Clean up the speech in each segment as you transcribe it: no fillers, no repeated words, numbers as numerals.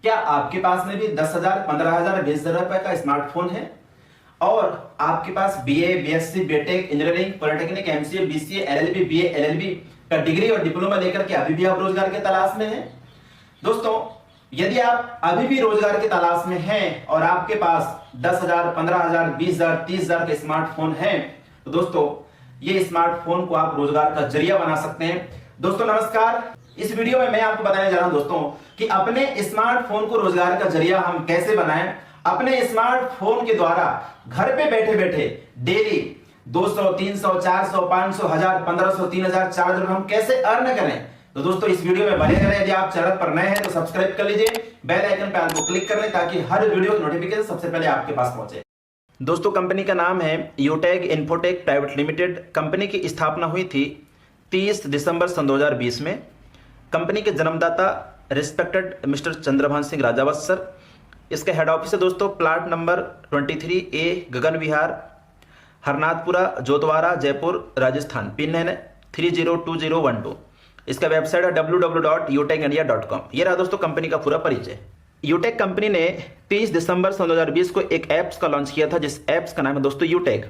क्या आपके पास में भी 10,000, 15,000, 20,000 रुपए का स्मार्टफोन है और आपके पास BA, BSc, BTech, engineering, polytechnic, MCA, BCA, LLB, BA, LLB का डिग्री और डिप्लोमा लेकर के अभी भी आप रोजगार के तलाश में हैं? दोस्तों, यदि आप अभी भी रोजगार की तलाश में हैं और आपके पास 10,000, 15,000, 20,000, 30,000 के स्मार्टफोन हैं, तो दोस्तों ये स्मार्टफोन को आप रोजगार का जरिया बना सकते हैं। दोस्तों नमस्कार, इस वीडियो में मैं आपको बताने जा रहा हूं दोस्तों कि अपने स्मार्टफोन को रोजगार का जरिया हम कैसे बनाएं। अपने स्मार्टफोन के द्वारा घर पे बैठे बैठे डेली 200, 300, 400, 500, 1000, 1500, 3000, 4000 हम कैसे अर्न करें। तो दोस्तों इस वीडियो में बने रहें। यदि आप चैनल पर नए हैं तो सब्सक्राइब कर लीजिए, बेल आइकन पे आपको क्लिक कर लें ताकि हर वीडियो की नोटिफिकेशन सबसे पहले आपके पास पहुंचे। दोस्तों कंपनी का नाम है यूटेक इन्फोटेक प्राइवेट लिमिटेड। कंपनी की स्थापना हुई थी 30 दिसंबर सन 2020 में। कंपनी के जन्मदाता respected mister Chandrabhan Singh Rajawat sir. इसका हेड ऑफिस है दोस्तों प्लाट नंबर 23A गगन विहार, हरनाथपुरा, जोतवारा, जयपुर, राजस्थान। पिन है 302012। इसका वेबसाइट है www.utekindia.com। ये रहा दोस्तों कंपनी का पूरा परिचय। यूटेक कंपनी ने 30 दिसंबर सन 2020 को एक ऐप्स का लॉन्च किया था, जिस ऐप्स का नाम है दोस्तों यूटेक।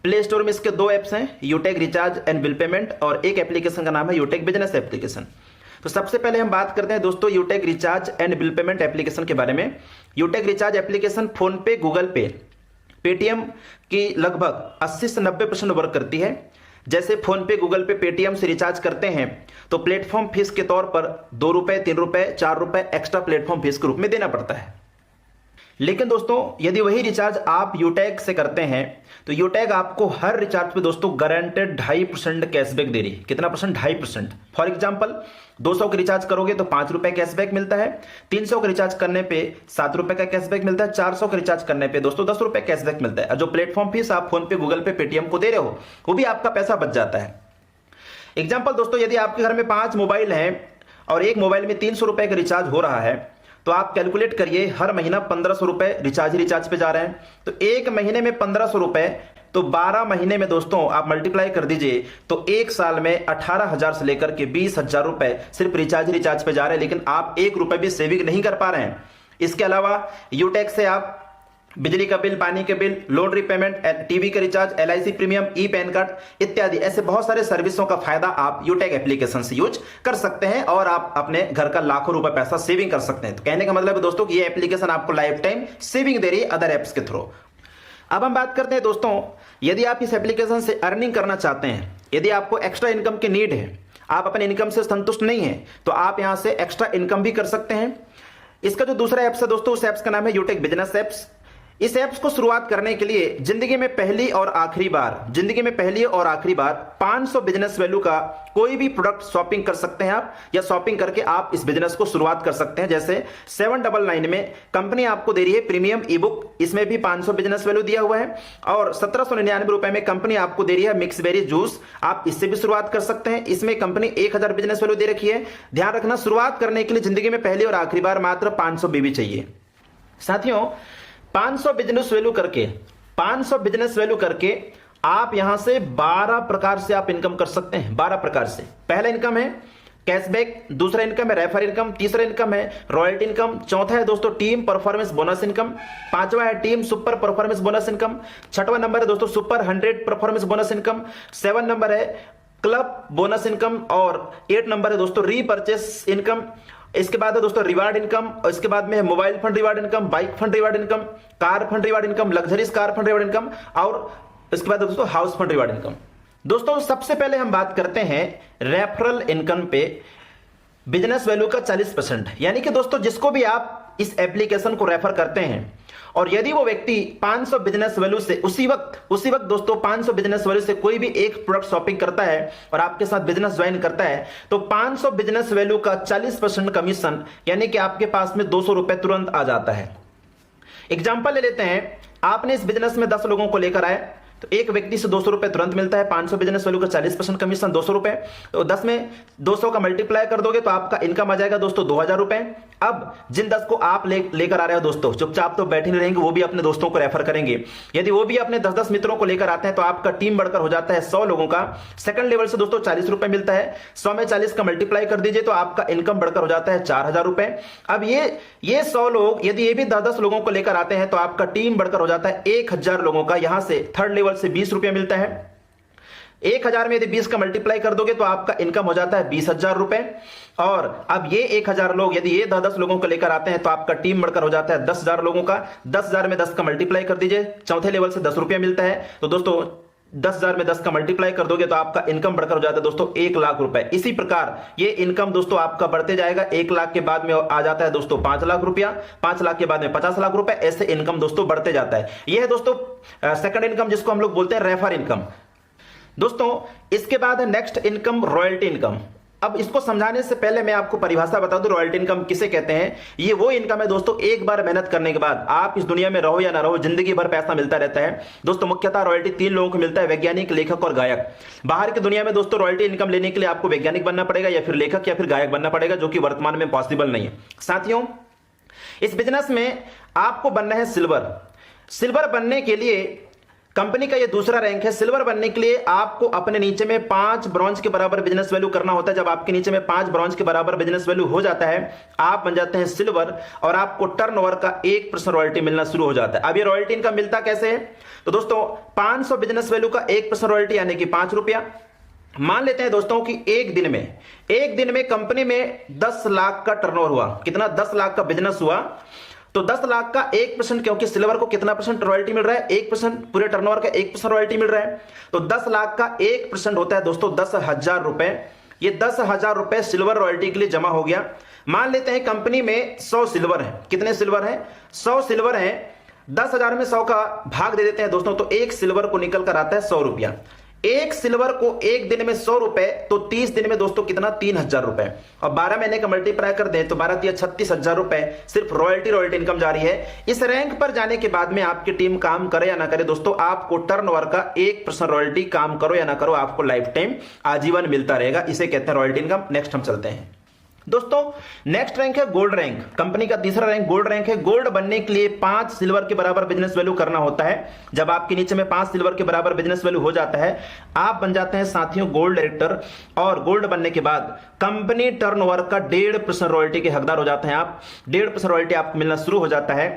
प्ले स्टोर में इसके 2 ऐप्स हैं, यूटेक रिचार्ज एंड बिल पेमेंट, और एक एप्लीकेशन का नाम है यूटेक बिजनेस एप्लीकेशन। तो सबसे पहले हम बात करते हैं दोस्तों Utech recharge and bill payment application के बारे में। Utech recharge application PhonePe, Google Pay, Paytm की लगभग 80 से 90% वर्क करती है। जैसे फोन पे, गूगल पे, पेटीएम से रिचार्ज करते हैं तो प्लेटफॉर्म फीस के तौर पर 2 रुपए, 3 रुपए, 4 रुपए एक्स्ट्रा प्लेटफॉर्म फीस के रूप में देना पड़ता है। लेकिन दोस्तों यदि वही रिचार्ज आप यूटेक से करते हैं तो यूटेक आपको हर रिचार्ज पे दोस्तों गारंटेड 2.5% कैशबैक दे रही है। कितना परसेंट? 2.5%। फॉर एग्जांपल 200 का रिचार्ज करोगे तो 5 रुपए कैशबैक मिलता है, 300 का रिचार्ज करने पे 7 रुपए का कैशबैक मिलता है, 400 का रिचार्ज करने पे दोस्तों 10 रुपए कैशबैक मिलता है। और जो प्लेटफॉर्म फीस आप फोन पे, गूगल पे, पेटीएम को दे रहे हो वो भी आपका पैसा बच जाता है। एग्जाम्पल दोस्तों, यदि आपके घर में 5 मोबाइल हैं और एक मोबाइल में 300 रुपए का रिचार्ज हो रहा है तो आप कैलकुलेट करिए, हर महीना 1500 रुपए रिचार्ज पे जा रहे हैं, तो एक महीने में 1500 रुपए, तो 12 महीने में दोस्तों आप मल्टीप्लाई कर दीजिए तो एक साल में 18,000 से लेकर के 20,000 रुपए सिर्फ रिचार्ज पे जा रहे हैं, लेकिन आप 1 रुपए भी सेविंग नहीं कर पा रहे हैं। इसके अलावा यूटेक से आप बिजली का बिल, पानी के बिल, लोन रीपेमेंट, टीवी का recharge, LIC premium, e PAN card इत्यादि ऐसे बहुत सारे सर्विसों का फायदा आप यूटेक एप्लीकेशन से यूज कर सकते हैं और आप अपने घर का लाखों रुपए पैसा सेविंग कर सकते हैं। तो कहने का मतलब है दोस्तों कि ये एप्लीकेशन आपको लाइफ टाइम सेविंग दे रही है अदर एप्स के थ्रू। अब हम बात करते हैं दोस्तों, यदि आप इस एप्लीकेशन से अर्निंग करना चाहते हैं, यदि आपको एक्स्ट्रा इनकम की नीड है, आप अपने इनकम से संतुष्ट नहीं है, तो आप यहां से एक्स्ट्रा इनकम भी कर सकते हैं। इसका जो दूसरा एप्स है दोस्तों, उस एप्स का नाम है यूटेक बिजनेस एप्स। इस एप्स को शुरुआत करने के लिए जिंदगी में पहली और आखिरी बार 500 बिजनेस वैल्यू का कोई भी प्रोडक्ट शॉपिंग कर सकते हैं आप, या शॉपिंग करके आप इस बिजनेस को शुरुआत कर सकते हैं। जैसे 799 में कंपनी आपको दे रही है प्रीमियम ई बुक, इसमें भी 500 बिजनेस वैल्यू दिया हुआ है, और 1799 रुपए में कंपनी आपको दे रही है मिक्स बेरी जूस, आप इससे भी शुरुआत कर सकते हैं। इसमें कंपनी 1000 बिजनेस वैल्यू दे रखी है। ध्यान रखना, शुरुआत करने के लिए जिंदगी में पहली और आखिरी बार मात्र 500 बीबी चाहिए। साथियों 500 बिजनेस वैल्यू करके आप यहां से 12 प्रकार से आप इनकम कर सकते हैं। 12 प्रकार से। पहला इनकम है कैशबैक, दूसरा इनकम है रेफर इनकम, तीसरा इनकम है रॉयल्टी इनकम, चौथा है दोस्तों टीम परफॉर्मेंस बोनस इनकम, पांचवा है team super performance bonus income, छठवां नंबर है दोस्तों super 100 performance bonus income, 7 number है क्लब बोनस इनकम, और 8 नंबर है दोस्तों रीपरचेस इनकम। इसके बाद है दोस्तों रिवार्ड इनकम, और इसके बाद में है mobile fund reward income, bike fund reward income, car fund reward income, luxuries car fund reward income, और इसके बाद दोस्तों हाउस फंड रिवार्ड इनकम। दोस्तों सबसे पहले हम बात करते हैं रेफरल इनकम पे बिजनेस वैल्यू का 40%। यानी कि दोस्तों जिसको भी आप इस एप्लीकेशन को रेफर करते हैं और यदि वो व्यक्ति 500 बिजनेस वैल्यू से उसी वक्त दोस्तों 500 बिजनेस वैल्यू से कोई भी एक प्रोडक्ट शॉपिंग करता है और आपके साथ बिजनेस ज्वाइन करता है तो 500 बिजनेस वैल्यू का 40% कमीशन, यानी कि आपके पास में 200 रुपए तुरंत आ जाता है। एग्जाम्पल ले लेते हैं, आपने इस बिजनेस में 10 लोगों को लेकर आए, तो एक व्यक्ति से 200 रुपए तुरंत मिलता है। 500 बिजनेस वैल्यू का 40% कमीशन 200 रुपए, तो 10 में 200 का मल्टीप्लाई कर दोगे तो आपका इनकम आ जाएगा दोस्तों 2000 रुपए। अब जिन 10 को आप लेकर आ रहे हो दोस्तों, चुपचाप तो बैठे नहीं रहेंगे, वो भी अपने दोस्तों को रेफर करेंगे। यदि वो भी अपने 10-10 मित्रों को लेकर आते हैं तो आपका टीम बढ़कर हो जाता है 100 लोगों का। सेकंड लेवल से दोस्तों 40 रुपए मिलता है, 100 में 40 का मल्टीप्लाई कर दीजिए तो आपका इनकम बढ़कर हो जाता है 4000 रुपए। अब ये 100 लोग यदि ये भी 10-10 लोगों को लेकर आते हैं तो आपका टीम बढ़कर हो जाता है 1000 लोगों का। यहां से थर्ड लेवल से 20 रुपए मिलता है। 1000 में यदि 20 का मल्टीप्लाई कर दोगे तो आपका इनकम हो जाता है 20,000 रुपए। और अब ये 1000 लोग यदि ये 10-10 लोगों को लेकर आते हैं तो आपका टीम बढ़कर हो जाता है 10,000 लोगों का। 10,000 में 10 का मल्टीप्लाई कर दीजिए, चौथे लेवल से 10 रुपया मिलता है। तो दोस्तों 10,000 में 10 का मल्टीप्लाई कर दोगे तो आपका इनकम बढ़कर हो जाता है दोस्तों 1 लाख रुपए। इसी प्रकार ये इनकम दोस्तों आपका बढ़ते जाएगा। 1 लाख के बाद में आ जाता है दोस्तों 5 लाख रुपया, 5 लाख के बाद में 50 लाख रुपए, ऐसे इनकम दोस्तों बढ़ते जाता है। यह है दोस्तों सेकंड इनकम, जिसको हम लोग बोलते हैं रेफर इनकम। दोस्तों इसके बाद है नेक्स्ट इनकम, रॉयल्टी इनकम। अब इसको समझाने से पहले मैं आपको परिभाषा बता दूं, रॉयल्टी इनकम किसे कहते हैं। ये वो इनकम है दोस्तों, एक बार मेहनत करने के बाद आप इस दुनिया में रहो या ना रहो, जिंदगी भर पैसा मिलता रहता है। दोस्तों मुख्यतः रॉयल्टी 3 लोगों को मिलता है, वैज्ञानिक, लेखक और गायक। बाहर की दुनिया में दोस्तों रॉयल्टी इनकम लेने के लिए आपको वैज्ञानिक बनना पड़ेगा या फिर लेखक या फिर गायक बनना पड़ेगा, जो कि वर्तमान में पॉसिबल नहीं है। साथियों इस बिजनेस में आपको बनना है सिल्वर। सिल्वर बनने के लिए कंपनी का ये दूसरा रैंक है। सिल्वर बनने के लिए आपको अपने नीचे में 5 ब्रॉन्ज के बराबर बिजनेस वैल्यू करना होता है। जब आपके नीचे में 5 ब्रॉन्ज के बराबर बिजनेस वैल्यू हो जाता है, आप बन जाते हैं सिल्वर और आपको टर्नओवर का 1% रॉयल्टी मिलना शुरू हो जाता है। अब ये रॉयल्टी इनकम मिलता कैसे है, तो दोस्तों 500 बिजनेस वैल्यू का 1% रॉयल्टी यानी कि 5 रुपया। मान लेते हैं दोस्तों कि एक दिन में कंपनी में 10 लाख का टर्नओवर हुआ। कितना? 10 लाख का बिजनेस हुआ। तो 10 लाख का 1%, क्योंकि सिल्वर को कितना परसेंट रॉयल्टी मिल रहा है? 1%। पूरे टर्नओवर का 1% रॉयल्टी मिल रहा है। तो 10 लाख का 1% होता है दोस्तों 10,000 रुपए। ये 10,000 रुपए सिल्वर रॉयल्टी के लिए जमा हो गया। मान लेते हैं कंपनी में 100 सिल्वर है। कितने सिल्वर है? 100 सिल्वर है। 10,000 में 100 का भाग दे देते हैं दोस्तों, तो एक सिल्वर को निकल कर आता है 100 रुपया। एक सिल्वर को एक दिन में 100 रुपए, तो 30 दिन में दोस्तों कितना? 3,000 रुपए। और 12 महीने का मल्टीप्लाई कर दें तो 12 36,000 रुपए सिर्फ रॉयल्टी इनकम जारी है। इस रैंक पर जाने के बाद में आपकी टीम काम करे या ना करे दोस्तों, आपको टर्नओवर का 1% रॉयल्टी, काम करो या ना करो, आपको लाइफ टाइम आजीवन मिलता रहेगा। इसे कहते हैं रॉयल्टी इनकम। नेक्स्ट हम चलते हैं दोस्तों, नेक्स्ट रैंक है गोल्ड रैंक। कंपनी का तीसरा रैंक गोल्ड रैंक है। गोल्ड बनने के लिए 5 सिल्वर के बराबर बिजनेस वैल्यू करना होता है। जब आपके नीचे में 5 सिल्वर के बराबर बिजनेस वैल्यू हो जाता है, आप बन जाते हैं साथियों गोल्ड डायरेक्टर। और गोल्ड बनने के बाद कंपनी टर्नओवर का 1.5% रॉयल्टी के हकदार हो जाते हैं आप। 1.5% रॉयल्टी आपको मिलना शुरू हो जाता है।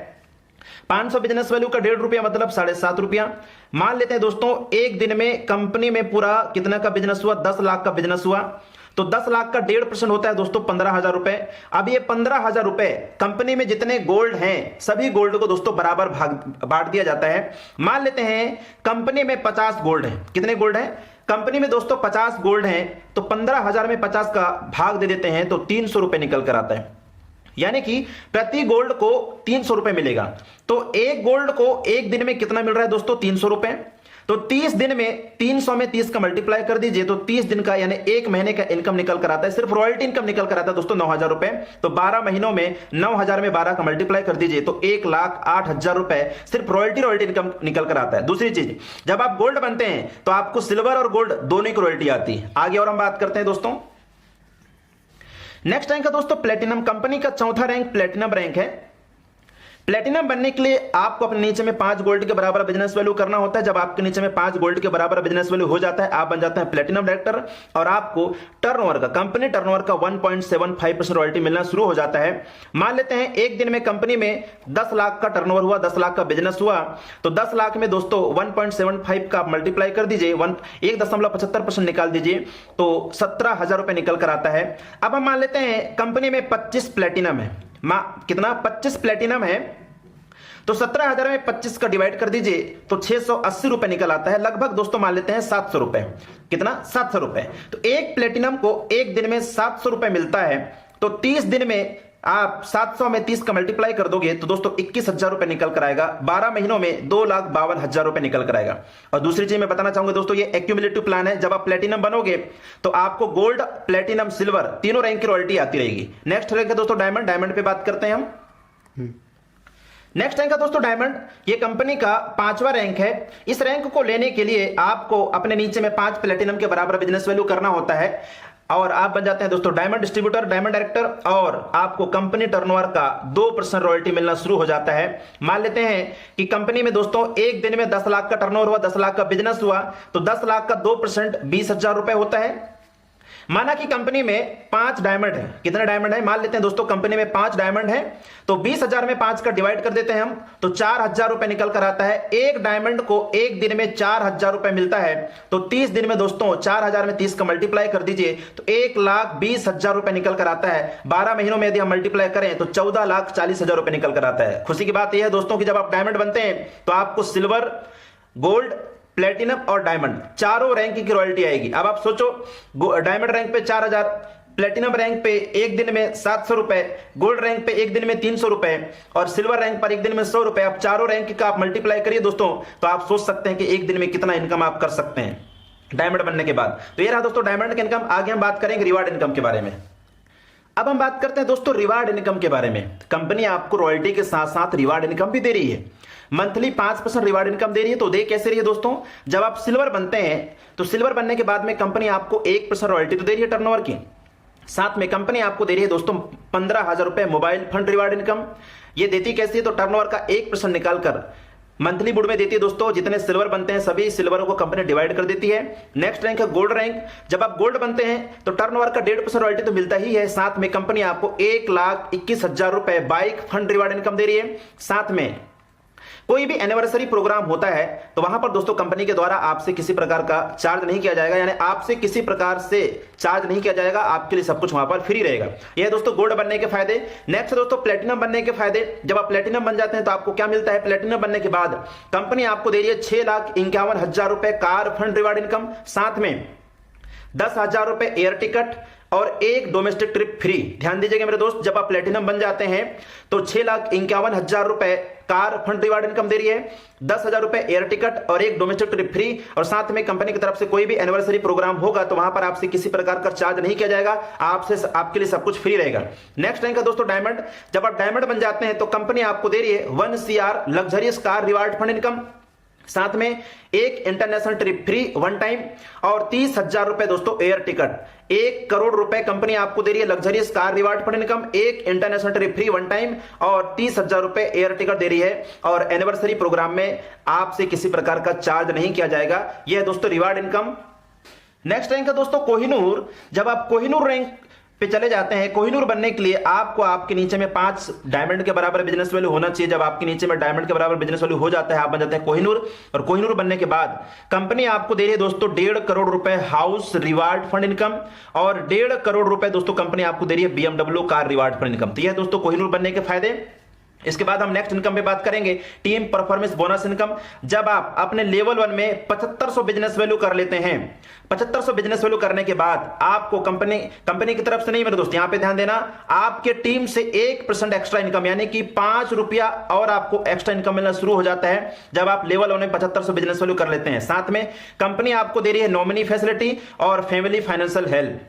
500 बिजनेस वैल्यू का 1.5 रुपया मतलब 7.5 रुपया। मान लेते हैं दोस्तों एक दिन में कंपनी में पूरा कितना का बिजनेस हुआ? 10 लाख का बिजनेस हुआ। तो 10 लाख का 1.5% होता है दोस्तों 15,000 रुपए। अब ये 15,000 रुपए कंपनी में जितने गोल्ड हैं, सभी गोल्ड को दोस्तों बराबर बांट दिया जाता है। मान लेते हैं कंपनी में 50 गोल्ड है। कितने गोल्ड है कंपनी में दोस्तों? 50 गोल्ड है। तो 15,000 में 50 का भाग दे देते हैं तो 300 रुपए निकल कर आता है। यानी कि प्रति गोल्ड को 300 रुपए मिलेगा। तो एक गोल्ड को एक दिन में कितना मिल रहा है दोस्तों? 300 रुपए। तो 30 दिन में 300 में 30 का मल्टीप्लाई कर दीजिए तो 30 दिन का यानी एक महीने का इनकम निकल कर आता है। सिर्फ रॉयल्टी इनकम निकल कर आता है दोस्तों 9,000 रुपए। तो 12 महीनों में 9,000 में 12 का मल्टीप्लाई कर दीजिए तो 1,08,000 रुपए सिर्फ रॉयल्टी इनकम निकल कर आता है। दूसरी चीज, जब आप गोल्ड बनते हैं तो आपको सिल्वर और गोल्ड दोनों की रॉयल्टी आती है। आगे और हम बात करते हैं दोस्तों, नेक्स्ट रैंक है दोस्तों प्लेटिनम। कंपनी का चौथा रैंक प्लेटिनम रैंक है। प्लेटिनम बनने के लिए आपको अपने नीचे में 5 गोल्ड के बराबर बिजनेस वैल्यू करना होता है। जब आपके नीचे में 5 गोल्ड के बराबर बिजनेस वैल्यू हो जाता है, आप बन जाते हैं प्लेटिनम डायरेक्टर और आपको टर्नओवर का, कंपनी टर्नओवर का 1.75% रॉयल्टी मिलना शुरू हो जाता है। मान लेते हैं एक दिन में कंपनी में 10 लाख का टर्नओवर हुआ, 10 लाख का बिजनेस हुआ। तो 10 लाख में दोस्तों 1.75 का मल्टीप्लाई कर दीजिए, 1.75% निकाल दीजिए तो 17,000 रुपए निकल कर आता है। अब हम मान लेते हैं कंपनी में 25 प्लेटिनम है। कितना? 25 प्लेटिनम है। तो 17,000 में 25 का डिवाइड कर दीजिए तो 680 रुपए निकल आता है। लगभग दोस्तों मान लेते हैं 700 रुपए। कितना? 700 रुपए। तो एक प्लेटिनम को एक दिन में 700 रुपए मिलता है। तो 30 दिन में आप 700 में 30 का मल्टीप्लाई कर दोगे तो दोस्तों 21,000 रुपए निकल कर आएगा। 12 महीनों में 2,52,000 रुपए निकल कर आएगा। और दूसरी चीज मैं बताना चाहूंगा दोस्तों, ये एक्यूमुलेटिव प्लान है। जब आप प्लेटिनम बनोगे तो आपको गोल्ड, प्लेटिनम, सिल्वर तीनों रैंक की रॉयल्टी आती रहेगी। नेक्स्ट रैंक है दोस्तों डायमंड। डायमंड पे बात करते हैं हम। नेक्स्ट रैंक है दोस्तों डायमंड। ये कंपनी का 5वां रैंक है। इस रैंक को लेने के लिए आपको अपने नीचे में 5 प्लेटिनम के बराबर बिजनेस वैल्यू करना होता है और आप बन जाते हैं दोस्तों डायमंड डिस्ट्रीब्यूटर, डायमंड डायरेक्टर, और आपको कंपनी टर्नओवर का 2% रॉयल्टी मिलना शुरू हो जाता है। मान लेते हैं कि कंपनी में दोस्तों एक दिन में 10 लाख का टर्नओवर हुआ, 10 लाख का बिजनेस हुआ, तो 10 लाख का 2% 20,000 रुपए होता है। माना कि कंपनी में 5 डायमंड है। कितने डायमंड है? मान लेते हैं दोस्तों कंपनी में 5 डायमंड है, तो 20,000 में 5 का डिवाइड कर देते हैं हम, तो 4,000 रुपए निकल कर आता है। एक डायमंड को एक दिन में 4,000 रुपए मिलता है, तो 30 दिन में दोस्तों 4,000 में 30 का मल्टीप्लाई कर दीजिए तो 1,20,000 रुपए निकल कर आता है। 12 महीनों में यदि हम मल्टीप्लाई करें तो 14,40,000 रुपए निकल कर आता है। खुशी की बात यह है दोस्तों कि जब आप डायमंड बनते हैं तो आपको सिल्वर, गोल्ड, प्लेटिनम और डायमंड चारों रैंक की रॉयल्टी आएगी। अब आप सोचो, डायमंड रैंक पे 4,000, प्लेटिनम रैंक पे एक दिन में 700 रुपए, गोल्ड रैंक पे एक दिन में 300 रुपए और सिल्वर रैंक पर एक दिन में 100 रुपए। आप चारों रैंक का आप मल्टीप्लाई करिए दोस्तों, तो आप सोच सकते हैं कि एक दिन में कितना इनकम आप कर सकते हैं डायमंड बनने के बाद। तो ये रहा दोस्तों डायमंड का इनकम। आगे हम बात करेंगे रिवार्ड इनकम के बारे में। अब हम बात करते हैं दोस्तों रिवार्ड इनकम के बारे में। कंपनी आपको रॉयल्टी के साथ साथ रिवार्ड इनकम भी दे रही है। मंथली 5% रिवार्ड इनकम दे रही है। तो दे कैसे रही है दोस्तों? जब आप सिल्वर बनते हैं तो सिल्वर बनने के बाद में कंपनी आपको 1% रॉयल्टी तो दे रही है टर्नओवर की, साथ में कंपनी आपको दे रही है दोस्तों 15,000 रुपए मोबाइल फंड रिवार्ड इनकम। ये देती कैसी है? तो टर्नओवर का 1% निकालकर मंथली बुड में देती है दोस्तों। जितने सिल्वर बनते हैं सभी सिल्वर को कंपनी डिवाइड कर देती है। नेक्स्ट रैंक है गोल्ड रैंक। जब आप गोल्ड बनते हैं तो टर्नओवर का 1.5% रॉयल्टी तो मिलता ही है, साथ में कंपनी आपको 1,21,000 रुपए बाइक फंड रिवार्ड इनकम दे रही है। साथ में कोई भी एनिवर्सरी प्रोग्राम होता है तो वहां पर दोस्तों कंपनी के द्वारा आपसे किसी प्रकार का चार्ज नहीं किया जाएगा, यानी आपसे किसी प्रकार से चार्ज नहीं किया जाएगा, आपके लिए सब कुछ वहां पर फ्री रहेगा। यह दोस्तों गोल्ड बनने के फायदे। नेक्स्ट दोस्तों प्लेटिनम बनने के फायदे। जब आप प्लेटिनम बन जाते हैं तो आपको क्या मिलता है? प्लेटिनम बनने के बाद कंपनी आपको दे रही है 6,51,000 रुपए कार फंड रिवार्ड इनकम, साथ में 10,000 रुपए एयर टिकट और एक डोमेस्टिक ट्रिप फ्री। ध्यान दीजिएगा मेरे दोस्त, जब आप प्लेटिनम बन जाते हैं तो 6,51,000 रुपए कार फंड रिवार्ड इनकम दे रही है, 10,000 रुपए एयर टिकट और एक डोमेस्टिक ट्रिप फ्री, और साथ में कंपनी की तरफ से कोई भी एनिवर्सरी प्रोग्राम होगा तो वहां पर आपसे किसी प्रकार का चार्ज नहीं किया जाएगा, आपके लिए सब कुछ फ्री रहेगा। नेक्स्ट रैंक है दोस्तों डायमंड। जब आप डायमंड बन जाते हैं तो कंपनी आपको दे रही है 1 CR luxurious car reward fund income, साथ में एक international trip free one time और 30,000 रुपए दोस्तों एयर टिकट। 1 करोड़ रुपए कंपनी आपको दे रही है luxurious car reward fund income, एक international trip free one time और 30,000 रुपए एयर टिकट दे रही है, और एनिवर्सरी प्रोग्राम में आपसे किसी प्रकार का चार्ज नहीं किया जाएगा। यह है दोस्तों रिवार्ड इनकम। नेक्स्ट रैंक है दोस्तों कोहिनूर। जब आप कोहिनूर रैंक पे चले जाते हैं, कोहिनूर बनने के लिए आपको आपके नीचे में 5 डायमंड के बराबर बिजनेस वैल्यू होना चाहिए। जब आपके नीचे में डायमंड के बराबर बिजनेस वैल्यू हो जाता है, आप बन जाते हैं कोहिनूर। और कोहिनूर बनने के बाद कंपनी आपको दे रही है दोस्तों 1.5 करोड़ रुपए हाउस रिवार्ड फंड इनकम और 1.5 करोड़ रुपए दोस्तों कंपनी आपको दे रही है BMW car reward fund income. तो यह दोस्तों कोहिनूर बनने के फायदे। इसके बाद हम नेक्स्ट इनकम पे बात करेंगे, टीम परफॉर्मेंस बोनस इनकम। जब आप अपने लेवल 1 में 7500 बिजनेस वैल्यू कर लेते हैं, 7500 बिजनेस वैल्यू करने के बाद आपको कंपनी की तरफ से नहीं मेरे दोस्त, यहां पे ध्यान देना, आपके टीम से 1% एक्स्ट्रा इनकम यानी कि 5 रुपया और आपको एक्स्ट्रा इनकम मिलना शुरू हो जाता है जब आप लेवल 1 में 7500 बिजनेस वैल्यू कर लेते हैं। साथ में कंपनी आपको दे रही है नॉमिनी फैसिलिटी और फैमिली फाइनेंशियल हेल्प।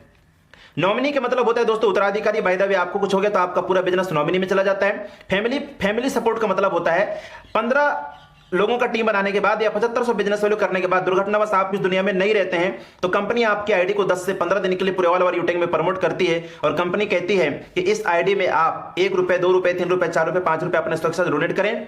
नॉमिनी के मतलब होता है दोस्तों उत्तराधिकारी। बाय द वे आपको कुछ हो गया तो आपका पूरा बिजनेस नॉमिनी में चला जाता है। फैमिली सपोर्ट का मतलब होता है 15 लोगों का टीम बनाने के बाद या 7500 बिजनेस वैल्यू करने के बाद दुर्घटनावश आप इस दुनिया में नहीं रहते हैं तो कंपनी आपकी आईडी को 10 से 15 दिन के लिए पूरे ऑल ओवर यूटिंग में प्रमोट करती है, और कंपनी कहती है कि इस आईडी में आप 1 रुपए, 2 रुपए, 3 रुपए, 4 रुपए, 5 रुपए अपने स्टॉक से डोनेट करें।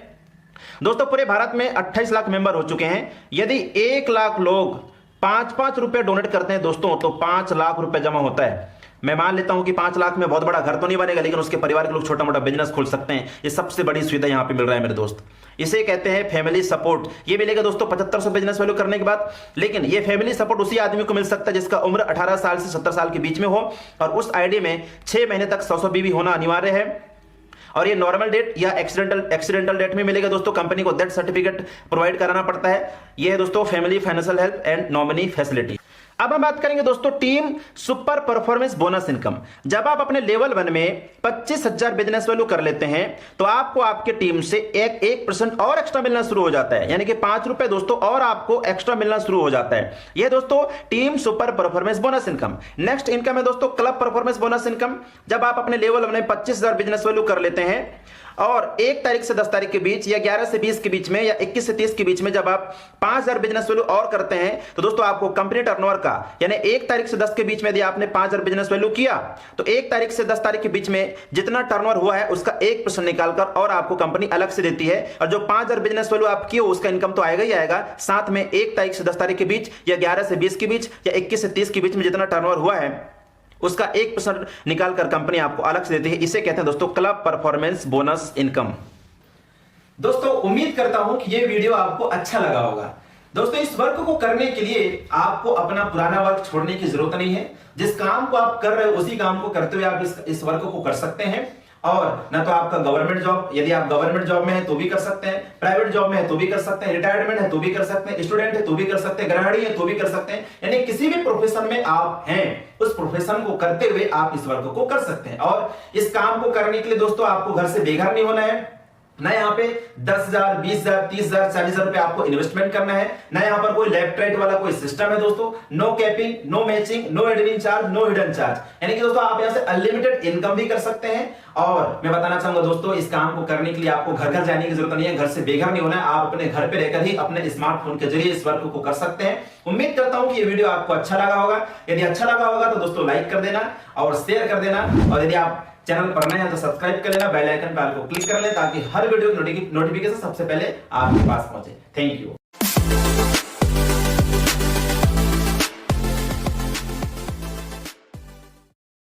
दोस्तों पूरे भारत में 28 लाख मेंबर हो चुके हैं। यदि 1 लाख लोग 5-5 रुपए डोनेट करते हैं दोस्तों तो 5 लाख रुपए जमा होता है। मैं मान लेता हूं कि 5 लाख में बहुत बड़ा घर तो नहीं बनेगा, लेकिन उसके परिवार के लोग छोटा मोटा बिजनेस खोल सकते हैं। ये सबसे बड़ी सुविधा यहां पे मिल रहा है मेरे दोस्त। इसे कहते हैं फैमिली सपोर्ट। ये मिलेगा दोस्तों 7500 बिजनेस वैल्यू करने के बाद। लेकिन ये फैमिली सपोर्ट उसी आदमी को मिल सकता है जिसका उम्र 18 साल से 70 साल के बीच में हो और उस आईडी में 6 महीने तक 100 बीवी होना अनिवार्य है। और ये नॉर्मल डेट या एक्सीडेंटल डेट में मिलेगा दोस्तों। कंपनी को डेथ सर्टिफिकेट प्रोवाइड कराना पड़ता है। ये है दोस्तों family financial help and nominee facility. अब हम बात करेंगे दोस्तों team super performance bonus income. जब आप अपने लेवल 1 में 25,000 बिजनेस वैल्यू कर लेते हैं तो आपको आपके टीम से 1% और एक्स्ट्रा मिलना शुरू हो जाता है, यानी कि 5 रुपए दोस्तों और आपको एक्स्ट्रा मिलना शुरू हो जाता है। यह दोस्तों team super performance bonus income. Next income है दोस्तों क्लब परफॉर्मेंस बोनस इनकम। जब आप अपने लेवल 1 में 25,000 बिजनेस वैल्यू कर लेते हैं और 1 तारीख से 10 तारीख के बीच या 11 से 20 के बीच में या 21 से 30 के बीच में जब आप 5000 बिजनेस वैल्यू और करते हैं तो दोस्तों आपको कंपनी टर्नओवर का यानी 1 तारीख से 10 के बीच में यदि आपने 5000 बिजनेस वैल्यू किया तो 1 तारीख से 10 तारीख के बीच में जितना टर्नओवर हुआ है उसका 1% निकालकर और आपको कंपनी अलग से देती है। और जो 5000 बिजनेस वैल्यू आप किए उसका इनकम तो आएगा ही आएगा, साथ में 1 तारीख से 10 तारीख के बीच या 11 से 20 के बीच या 21 से 30 के बीच में जितना टर्नओवर हुआ है उसका 1% निकालकर कंपनी आपको अलग से देती है। इसे कहते हैं दोस्तों क्लब परफॉर्मेंस बोनस इनकम। दोस्तों उम्मीद करता हूं कि यह वीडियो आपको अच्छा लगा होगा। दोस्तों इस वर्क को करने के लिए आपको अपना पुराना वर्क छोड़ने की जरूरत नहीं है। जिस काम को आप कर रहे हो उसी काम को करते हुए आप इस वर्क को कर सकते हैं। और ना तो आपका गवर्नमेंट जॉब, यदि आप गवर्नमेंट जॉब में है तो भी कर सकते हैं, प्राइवेट जॉब में है तो भी कर सकते हैं, रिटायरमेंट है तो भी कर सकते हैं, स्टूडेंट है तो भी कर सकते हैं, गृहिणी है तो भी कर सकते हैं, यानी किसी भी प्रोफेशन में आप हैं उस प्रोफेशन को करते हुए आप इस वर्क को कर सकते हैं। और इस काम को करने के लिए दोस्तों आपको घर से बेघर नहीं होना है, ना यहाँ पे 10,000, 20,000, 30,000, 40,000 रुपए आपको इन्वेस्टमेंट करना है, ना यहाँ पर कोई लेफ्ट राइट वाला कोई सिस्टम है दोस्तों, no capping, no matching, no admin charge, no hidden charge, यानी कि दोस्तों आप यहाँ से अनलिमिटेड इनकम भी कर सकते हैं। और मैं बताना चाहूंगा दोस्तों इस काम को करने के लिए आपको घर घर जाने की जरूरत नहीं है, घर से बेघर नहीं होना है, आप अपने घर पे रहकर ही अपने स्मार्टफोन के जरिए इस वर्क को कर सकते हैं। उम्मीद करता हूं कि ये वीडियो आपको अच्छा लगा होगा। यदि अच्छा लगा होगा तो दोस्तों लाइक कर देना और शेयर कर देना, और यदि आप चैनल पर नए हैं तो सब्सक्राइब कर लेना, बेल आइकन पर को क्लिक कर लें ताकि हर वीडियो की नोटिफिकेशन सबसे पहले आपके पास पहुंचे। Thank you.